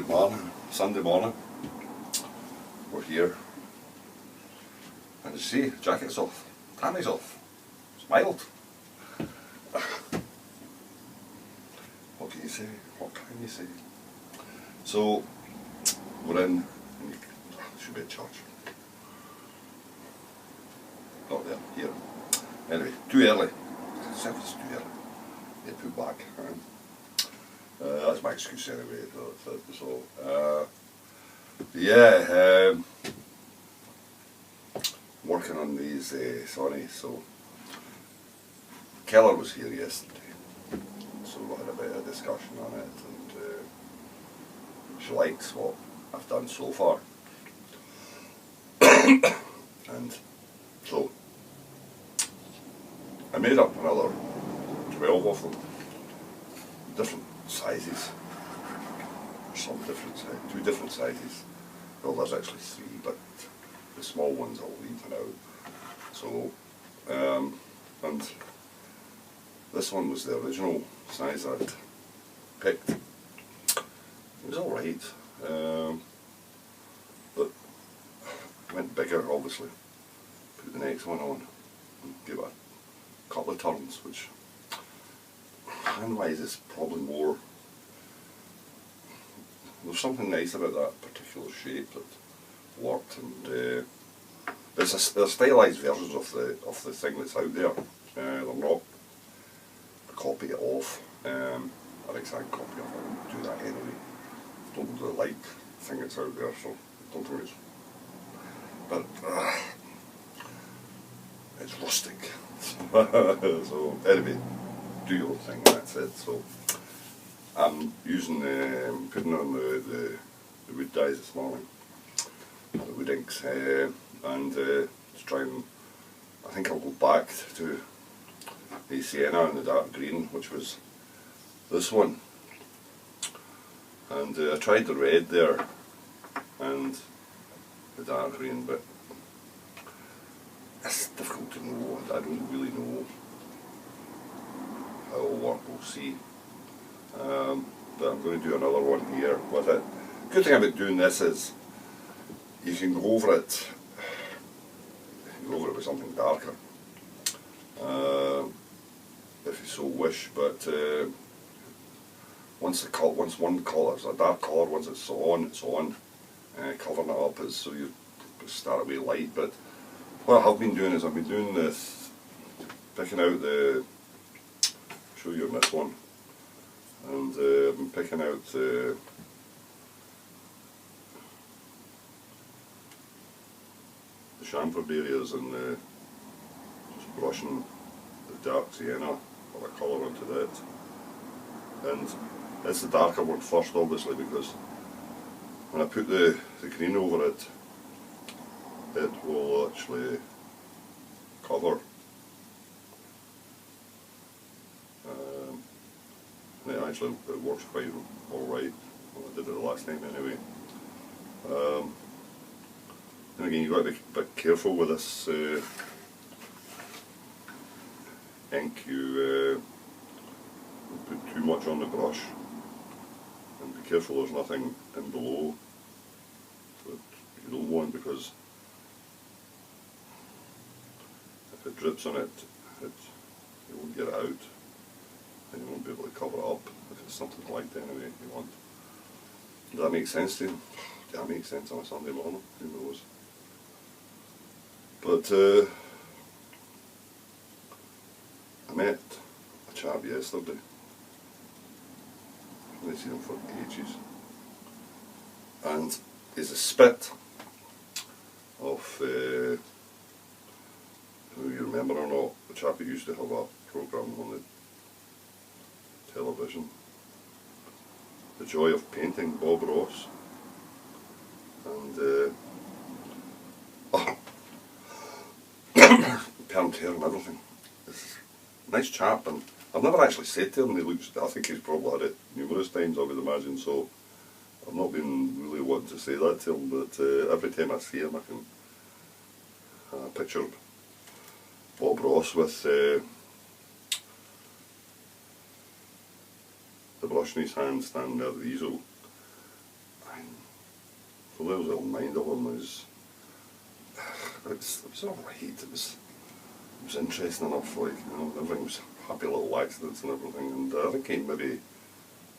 Good morning, Sunday morning. We're here. And you see, jacket's off, Tammy's off, smiled. What can you say? What can you say? So, we're in, and you should be at church. Not there, here. Anyway, too early. Service too early. Yeah, put back. That's my excuse anyway. So, working on these, sorry, so Keller was here yesterday, so we had a bit of discussion on it, and she likes what I've done so far. And so I made up another 12 of them, different sizes, some different sizes, 2 different sizes. Well, there's actually 3, but the small ones I'll leave for now. So, and this one was the original size I'd picked. It was alright, but went bigger obviously. Put the next one on and give it a couple of turns, which hand-wise is probably more. There's something nice about that particular shape that worked, and there's stylised versions of the thing that's out there. They're not a copy of an exact copy of it. I won't do that anyway. Don't really like the thing that's out there, so I don't think it's. But it's rustic. So anyway, do your thing. That's it. So I'm using putting on the wood dyes this morning, the wood inks, and to try and, I think I'll go back to the sienna and the dark green, which was this one, and I tried the red there and the dark green, but it's difficult to know. I don't really know how it'll work. We'll see. But I'm going to do another one here with it. Good thing about doing this is you can go over it. You can go over it with something darker, if you so wish. But once one colour is a dark colour, once it's on, it's on. Covering it up is so you start away light. But what I've been doing is I've been doing this, picking out the. I'll show you on this one. And I've been picking out the chamfered areas and just brushing the dark sienna or the colour onto that. And it's the darker one first, obviously, because when I put the green over it, it will actually cover. And it works quite alright. Well, I did it the last time anyway. And again, you've got to be a bit careful with this ink. You put too much on the brush, and be careful there's nothing in below that you don't want, because if it drips on it, you won't get it out. And you won't be able to cover it up if it's something like that anyway you want. Does that make sense to you? Does that make sense on a Sunday morning? Who knows? But I met a chap yesterday. I haven't seen him for ages. And he's a spit of, who you remember or not, the chap who used to have a programme on the television, The Joy of Painting, Bob Ross, and permed hair and everything. This nice chap, and I've never actually said to him, I think he's probably had it numerous times, I would imagine, so I've not been really wanting to say that to him, but every time I see him I can picture Bob Ross with the brush in his hand, standing there at the easel, So there was a little mind of him. It was alright. It was interesting enough. Like, you know, everything was happy little accidents and everything. And I think he maybe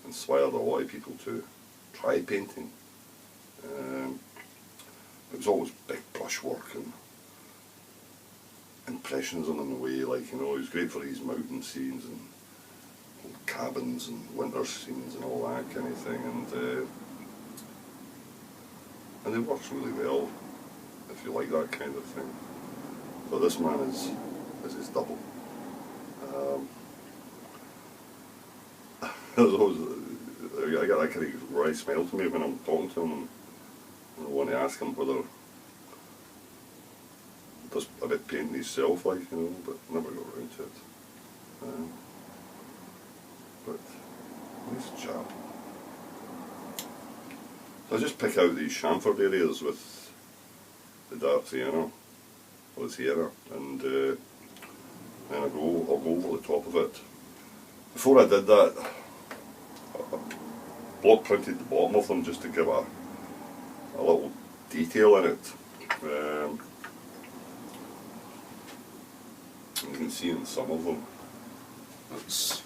inspired a lot of people to try painting. It was always big brushwork and impressionism in a way. Like, you know, he was great for these mountain scenes and cabins and winter scenes and all that kind of thing. And it works really well if you like that kind of thing. But this man is his double. There's always, I get that kind of wry smile to me when I'm talking to him, and I want to ask him whether he does a bit painting himself, like, you know, but never got around to it. But nice chap. So I just pick out these chamfered areas with the dark sienna, or the sienna, and then I'll go over the top of it. Before I did that, I block printed the bottom of them just to give a little detail in it. You can see in some of them, it's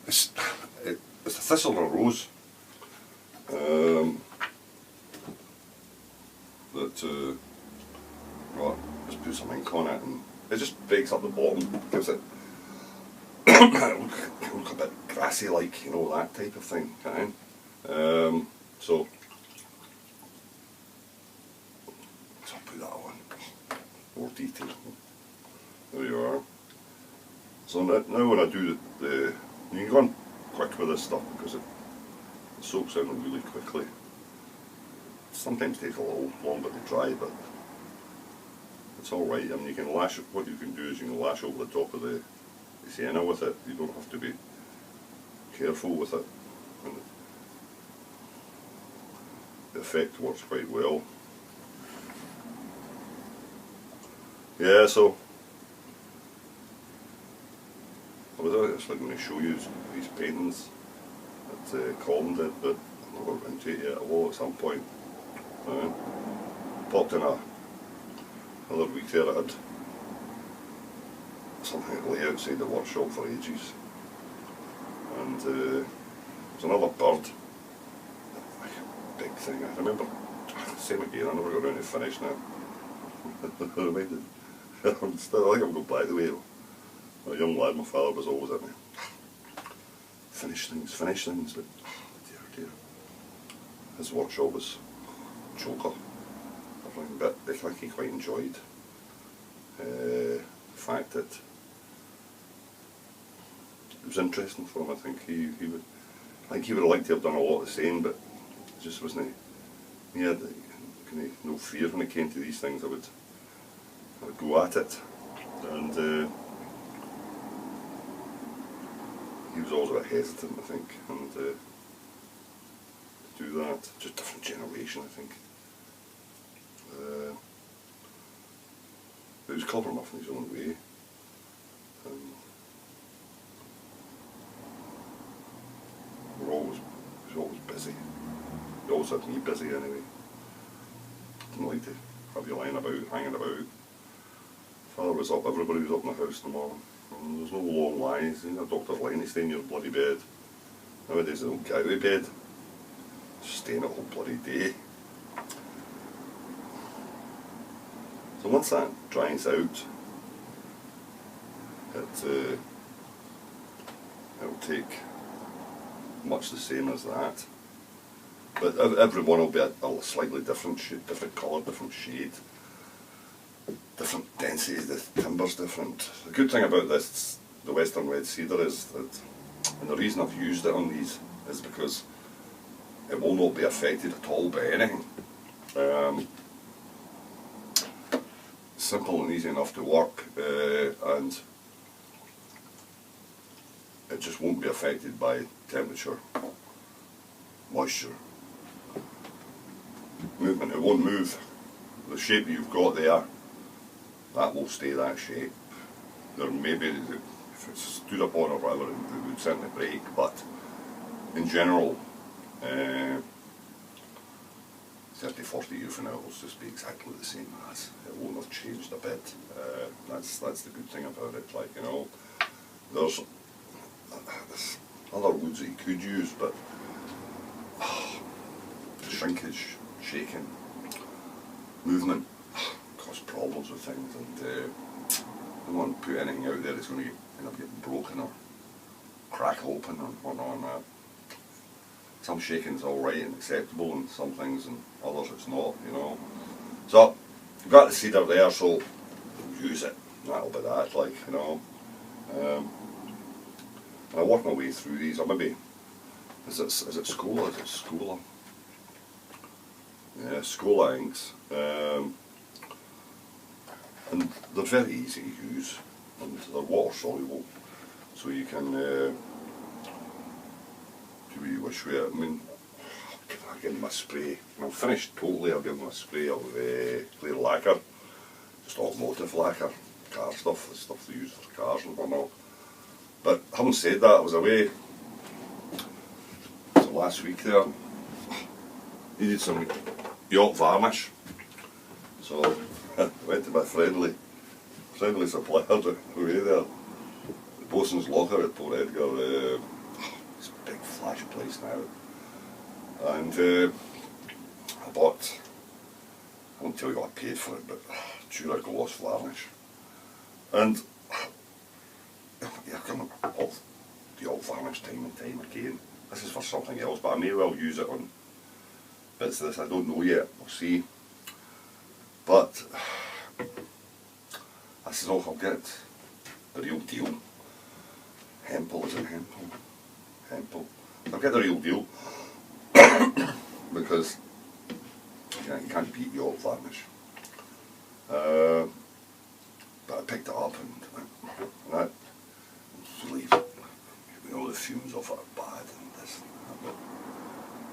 a thistle and a rose. Well, just put some ink on it, and it just breaks up the bottom, gives it look a bit grassy, like, you know, that type of thing. So I'll put that on, more detail. There you are. So now when I do the you can go on quick with this stuff because it soaks in really quickly. It sometimes takes a little longer to dry, but it's alright. I mean, you can lash, what you can do is you can lash over the top of the sienna with it. You don't have to be careful with it. And the effect works quite well. Yeah, so I was actually going to show you these paintings that Colin did, but I'm not going to it yet. I will at some point. Popped in another week there. I had something to lay outside the workshop for ages, and there was another bird, big thing. I remember, same again, I never got around to finish now. Reminded, I think I'm going back the way a young lad, my father was always at me. Finish things, but dear. His workshop was choker, everything, but I think he quite enjoyed the fact that it was interesting for him. I think he would have liked to have done a lot the same, but it just wasn't. He had kind of no fear when it came to these things. I would go at it, and he was always a bit hesitant, I think, and to do that. Just different generation, I think. But he was clever enough in his own way. He was always busy. He always had me busy anyway. Didn't like to have you lying about, hanging about. Father was up, everybody was up in the house in the morning. And there was no long lines. You know, doctor's lying, they stay in your bloody bed. Nowadays they don't get out of bed. Just staying a whole bloody day. So once that dries out, it'll take much the same as that. But every one will be a slightly different different colour, different shade, different density, the timber's different. The good thing about this, the Western Red Cedar, is that, and the reason I've used it on these is because it will not be affected at all by anything. Simple and easy enough to work, and it just won't be affected by temperature, moisture, movement. It won't move. The shape you've got there, that will stay that shape. There may be, if it's stood up on or whatever, it would certainly break, but in general, 30, 40 years from now, it'll just be exactly the same as. It won't have changed a bit. That's the good thing about it. Like, you know, there's other woods that you could use, but shrinkage, shaking, movement cause problems with things, and I don't want to put anything out there that's going to end up getting broken or crack open or whatnot. Some shaking's alright and acceptable and some things, and others it's not, you know. So, I've got the cedar there, so use it. That'll be that, like, you know. And I work my way through these, or maybe, is it Scola? Is it Scola? Yeah, Scola inks. And they're very easy to use, and they're water soluble, so you can do what you wish with it. I mean, I'll give them a spray. When I'm finished totally, I'll give them a spray of clear lacquer, just automotive lacquer, car stuff, the stuff they use for cars and whatnot. But having said that, I was away last week there, needed some yacht varnish, so I went to my friendly supplier away there, the Bosun's Locker at Port Edgar. It's a big flash place now, and I bought, I won't tell you what I paid for it, but Jura gloss varnish, and yeah, come on, the old varnish time and time again. This is for something else, but I may well use it on bits of this. I don't know yet. We'll see. But I said, oh, I'll get the real deal. Hempel, is it Hempel? Hempel. I'll get the real deal because you can't beat the old varnish. But I picked it up and that really, you know, the fumes of it are bad and this and that.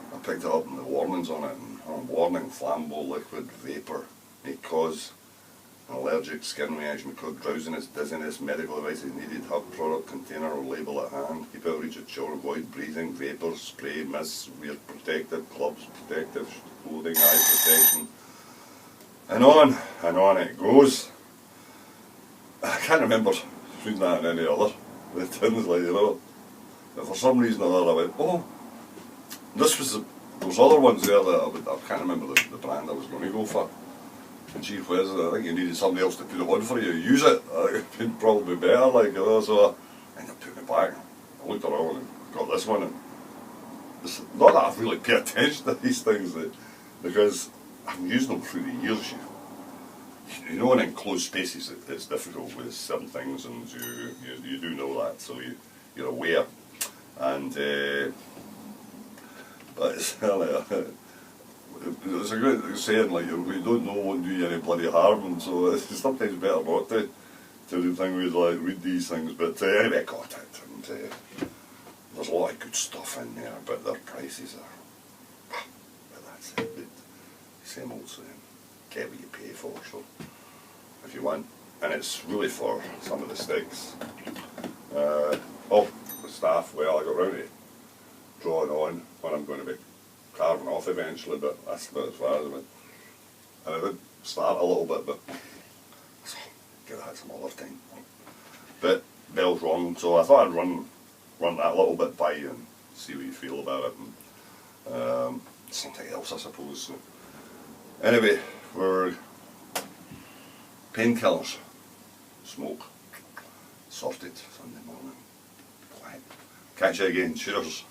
But I picked it up and the warnings on it, and warning: flammable liquid vapor may cause an allergic skin reaction, cause drowsiness, dizziness. Medical advice is needed. Have product container or label at hand. Keep out of reach of children. Avoid breathing. Vapors, spray, mist. Wear protective gloves, protective clothing, eye protection, and on it goes. I can't remember reading that in any other. The tins, like, you know. But for some reason or other I went, oh, this was those other ones there that I can't remember the brand I was going to go for. And gee whiz, I think you needed somebody else to put it on for you. Use it. It'd been probably better, like, you know. So I ended up putting it back. I looked around and got this one. And it's not that I really pay attention to these things, because I've used them through the years. You know, in enclosed spaces it's difficult with certain things, and you do know that, so you're aware. And but it's a good saying, like, you don't know won't do you any bloody harm, and so it's sometimes better not to do things, like read these things. But anyway, I got it, and there's a lot of good stuff in there, but their prices are, but that's it. But same old saying, get what you pay for. So if you want, and it's really for some of the sticks. Oh, the staff, well, I got round to drawing on what I'm going to be carving off eventually, but that's about as far as I went. And I did start a little bit, but so give that some other time. But bell's rung, so I thought I'd run that little bit by you and see what you feel about it, and something else, I suppose. So anyway, we're painkillers, smoke, sorted Sunday morning. Quiet. Catch you again. Cheers.